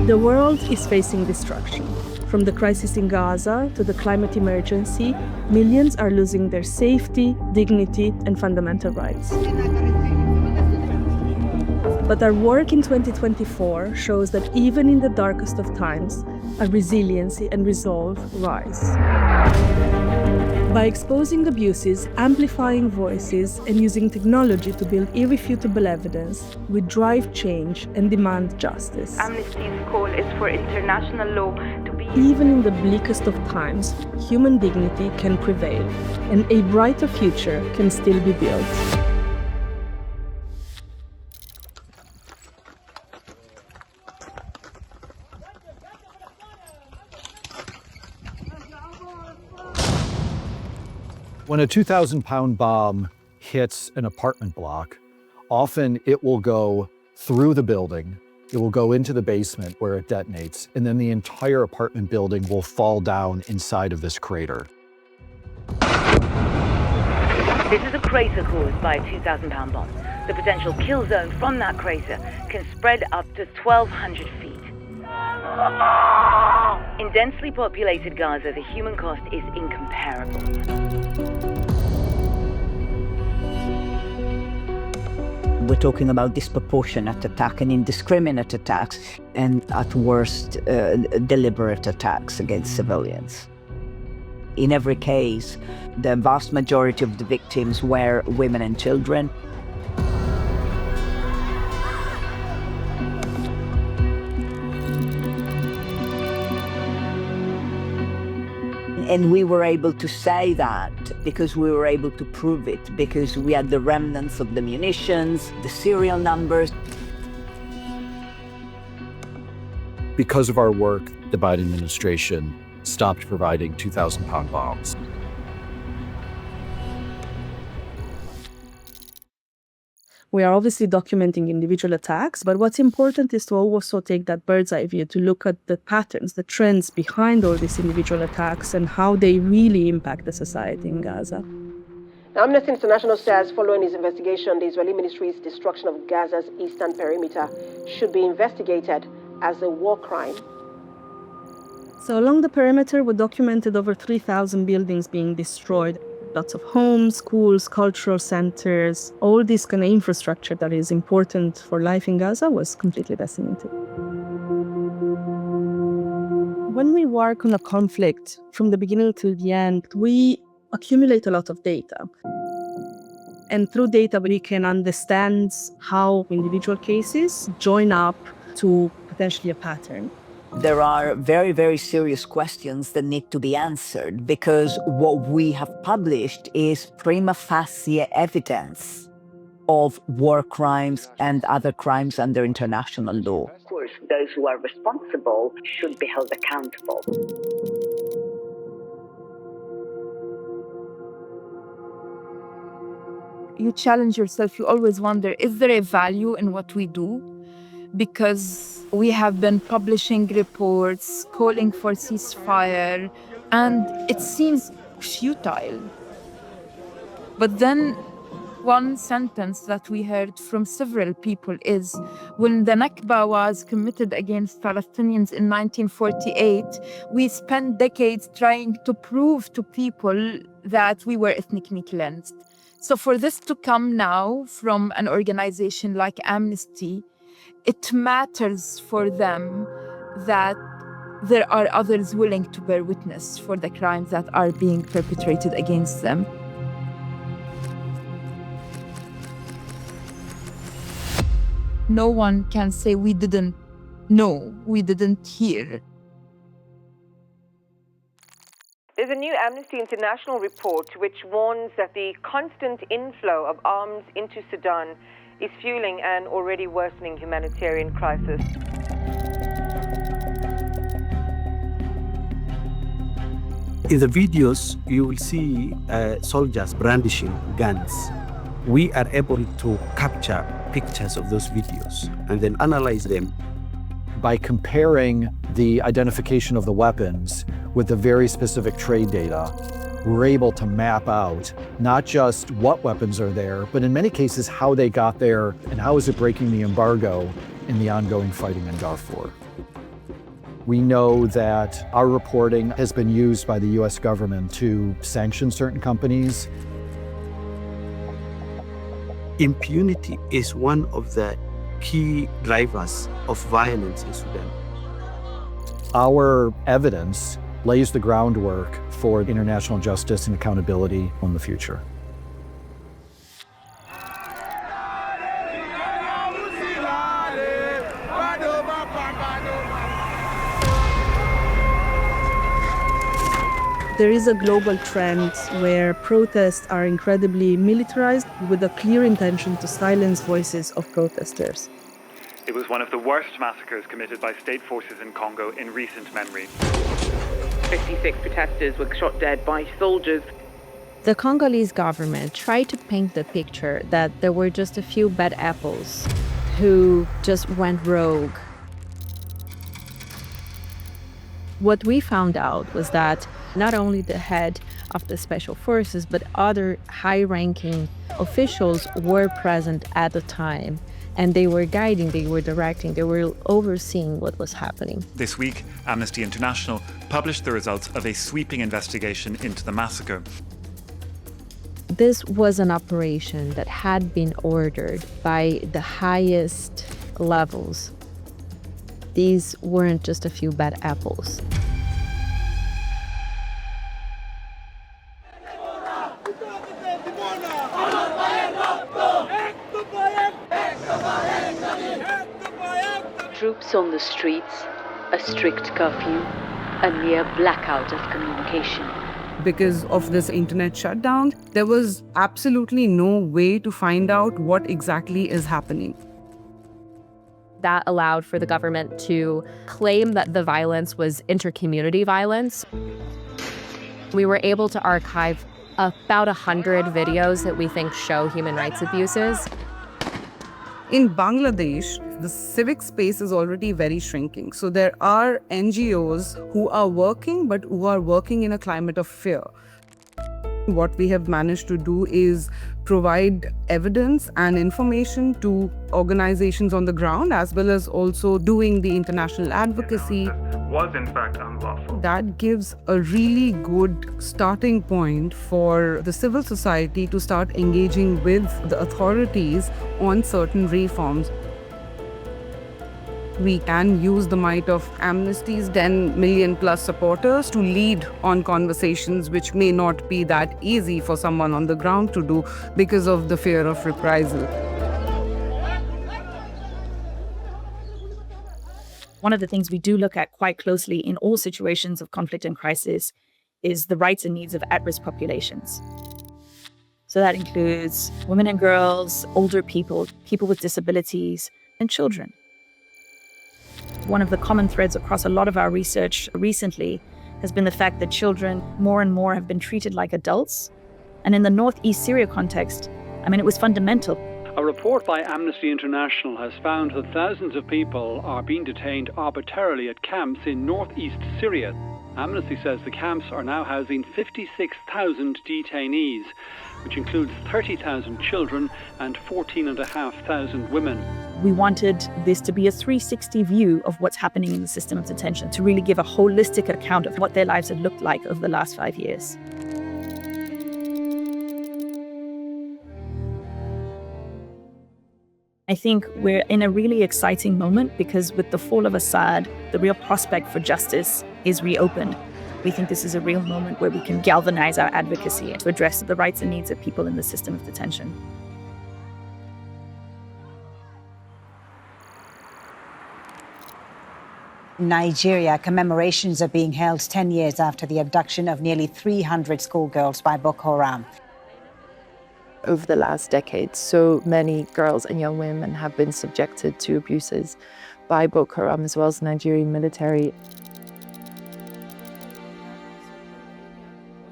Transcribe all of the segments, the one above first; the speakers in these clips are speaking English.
The world is facing destruction. From the crisis in Gaza to the climate emergency, millions are losing their safety, dignity, and fundamental rights. But our work in 2024 shows that even in the darkest of times, our resiliency and resolve rise. By exposing abuses, amplifying voices, and using technology to build irrefutable evidence, we drive change and demand justice. Amnesty's call is for international law to be... Even in the bleakest of times, human dignity can prevail, and a brighter future can still be built. When a 2,000-pound bomb hits an apartment block, often it will go through the building, it will go into the basement where it detonates, and then the entire apartment building will fall down inside of this crater. This is a crater caused by a 2,000-pound bomb. The potential kill zone from that crater can spread up to 1,200 feet. In densely populated Gaza, the human cost is incomparable. We're talking about disproportionate attack and indiscriminate attacks, and at worst, deliberate attacks against civilians. In every case, the vast majority of the victims were women and children. And we were able to say that because we were able to prove it, because we had the remnants of the munitions, the serial numbers. Because of our work, the Biden administration stopped providing 2,000-pound bombs. We are obviously documenting individual attacks, but what's important is to also take that bird's eye view to look at the patterns, the trends behind all these individual attacks and how they really impact the society in Gaza. Now, Amnesty International says following its investigation, the Israeli ministry's destruction of Gaza's eastern perimeter should be investigated as a war crime. So along the perimeter, we documented over 3,000 buildings being destroyed. Lots of homes, schools, cultural centers, all this kind of infrastructure that is important for life in Gaza was completely decimated. When we work on a conflict from the beginning to the end, we accumulate a lot of data. And through data, we can understand how individual cases join up to potentially a pattern. There are very, very serious questions that need to be answered because what we have published is prima facie evidence of war crimes and other crimes under international law. Of course, those who are responsible should be held accountable. You challenge yourself, you always wonder, is there a value in what we do? Because we have been publishing reports, calling for ceasefire, and it seems futile. But then one sentence that we heard from several people is, when the Nakba was committed against Palestinians in 1948, we spent decades trying to prove to people that we were ethnically cleansed. So for this to come now from an organization like Amnesty, it matters for them that there are others willing to bear witness for the crimes that are being perpetrated against them. No one can say we didn't know, we didn't hear. There's a new Amnesty International report which warns that the constant inflow of arms into Sudan is fueling an already worsening humanitarian crisis. In the videos, you will see soldiers brandishing guns. We are able to capture pictures of those videos and then analyze them. By comparing the identification of the weapons with the very specific trade data, we're able to map out not just what weapons are there, but in many cases how they got there and how is it breaking the embargo in the ongoing fighting in Darfur. We know that our reporting has been used by the US government to sanction certain companies. Impunity is one of the key drivers of violence in Sudan. Our evidence lays the groundwork for international justice and accountability in the future. There is a global trend where protests are incredibly militarized with a clear intention to silence voices of protesters. It was one of the worst massacres committed by state forces in Congo in recent memory. 56 protesters were shot dead by soldiers. The Congolese government tried to paint the picture that there were just a few bad apples who just went rogue. What we found out was that not only the head of the special forces, but other high-ranking officials were present at the time. And they were guiding, they were directing, they were overseeing what was happening. This week, Amnesty International published the results of a sweeping investigation into the massacre. This was an operation that had been ordered by the highest levels. These weren't just a few bad apples. Troops on the streets, a strict curfew, a near blackout of communication. Because of this internet shutdown, there was absolutely no way to find out what exactly is happening. That allowed for the government to claim that the violence was inter-community violence. We were able to archive about 100 videos that we think show human rights abuses. In Bangladesh, the civic space is already very shrinking. So there are NGOs who are working, but who are working in a climate of fear. What we have managed to do is provide evidence and information to organizations on the ground, as well as also doing the international advocacy. Was in fact unlawful. That gives a really good starting point for the civil society to start engaging with the authorities on certain reforms. We can use the might of Amnesty's 10 million plus supporters to lead on conversations which may not be that easy for someone on the ground to do because of the fear of reprisal. One of the things we do look at quite closely in all situations of conflict and crisis is the rights and needs of at-risk populations. So that includes women and girls, older people, people with disabilities, and children. One of the common threads across a lot of our research recently has been the fact that children more and more have been treated like adults. And in the northeast Syria context, it was fundamental. A report by Amnesty International has found that thousands of people are being detained arbitrarily at camps in northeast Syria. Amnesty says the camps are now housing 56,000 detainees, which includes 30,000 children and 14,500 women. We wanted this to be a 360 view of what's happening in the system of detention, to really give a holistic account of what their lives had looked like over the last 5 years. I think we're in a really exciting moment because with the fall of Assad, the real prospect for justice is reopened. We think this is a real moment where we can galvanize our advocacy to address the rights and needs of people in the system of detention. In Nigeria, commemorations are being held 10 years after the abduction of nearly 300 schoolgirls by Boko Haram. Over the last decade, so many girls and young women have been subjected to abuses by Boko Haram as well as the Nigerian military.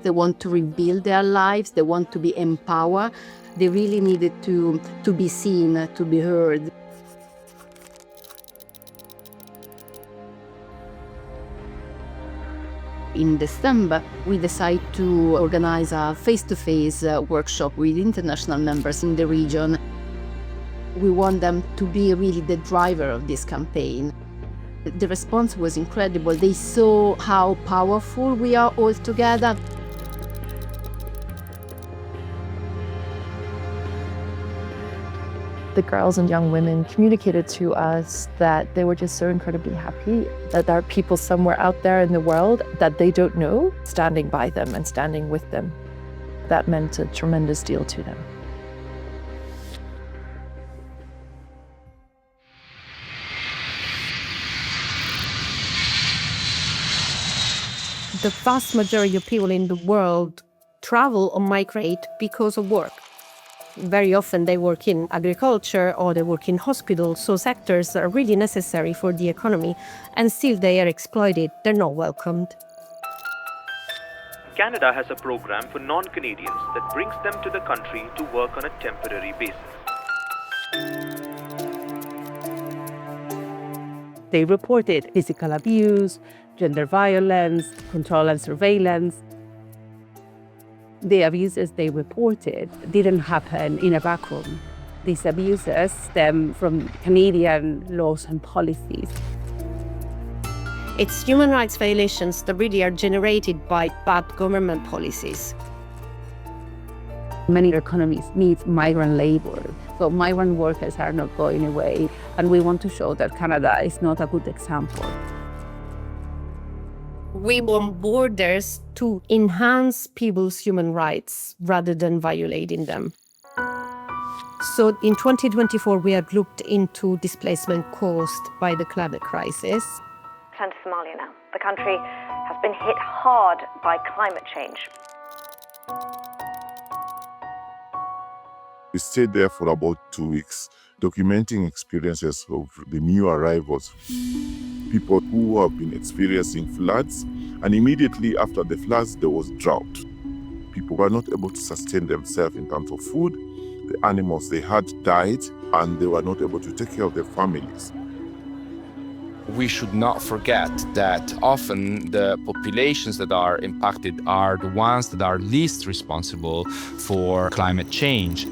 They want to rebuild their lives, they want to be empowered. They really needed to be seen, to be heard. In December, we decided to organize a face-to-face workshop with international members in the region. We want them to be really the driver of this campaign. The response was incredible. They saw how powerful we are all together. The girls and young women communicated to us that they were just so incredibly happy that there are people somewhere out there in the world that they don't know standing by them and standing with them. That meant a tremendous deal to them. The vast majority of people in the world travel or migrate because of work. Very often they work in agriculture or they work in hospitals, so sectors that are really necessary for the economy, and still they are exploited. They're not welcomed. Canada has a program for non-Canadians that brings them to the country to work on a temporary basis. They reported physical abuse, gender violence, control and surveillance. The abuses they reported didn't happen in a vacuum. These abuses stem from Canadian laws and policies. It's human rights violations that really are generated by bad government policies. Many economies need migrant labor, so migrant workers are not going away, and we want to show that Canada is not a good example. We want borders to enhance people's human rights rather than violating them. So in 2024, we have looked into displacement caused by the climate crisis. Turn to Somalia now. The country has been hit hard by climate change. We stayed there for about 2 weeks, documenting experiences of the new arrivals, people who have been experiencing floods, and immediately after the floods, there was drought. People were not able to sustain themselves in terms of food. The animals they had died, and they were not able to take care of their families. We should not forget that often the populations that are impacted are the ones that are least responsible for climate change.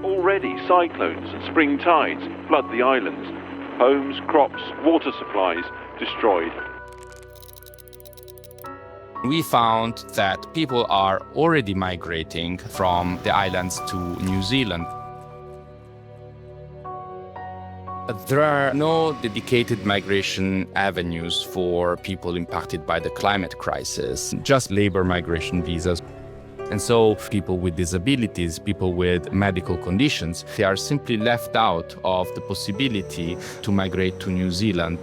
Already, cyclones and spring tides flood the islands. Homes, crops, water supplies destroyed. We found that people are already migrating from the islands to New Zealand. There are no dedicated migration avenues for people impacted by the climate crisis, just labor migration visas. And so people with disabilities, people with medical conditions, they are simply left out of the possibility to migrate to New Zealand.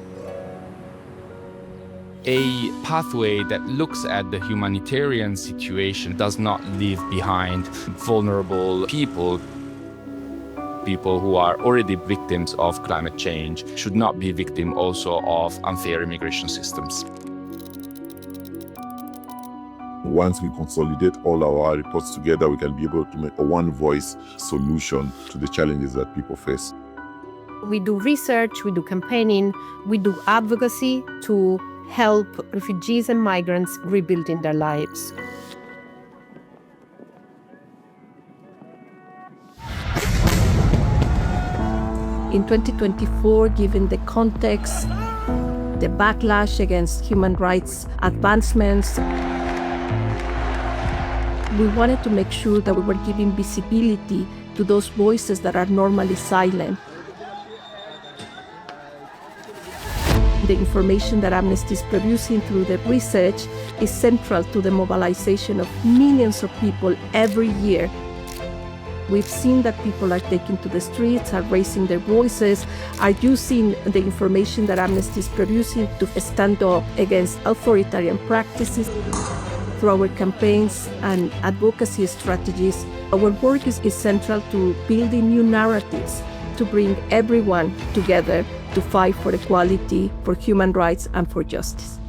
A pathway that looks at the humanitarian situation does not leave behind vulnerable people. People who are already victims of climate change should not be victims also of unfair immigration systems. Once we consolidate all our reports together, we can be able to make a one-voice solution to the challenges that people face. We do research, we do campaigning, we do advocacy to help refugees and migrants rebuilding their lives. In 2024, given the context, the backlash against human rights advancements, we wanted to make sure that we were giving visibility to those voices that are normally silent. The information that Amnesty is producing through the research is central to the mobilization of millions of people every year. We've seen that people are taking to the streets, are raising their voices, are using the information that Amnesty is producing to stand up against authoritarian practices. Through our campaigns and advocacy strategies, our work is central to building new narratives to bring everyone together to fight for equality, for human rights, and for justice.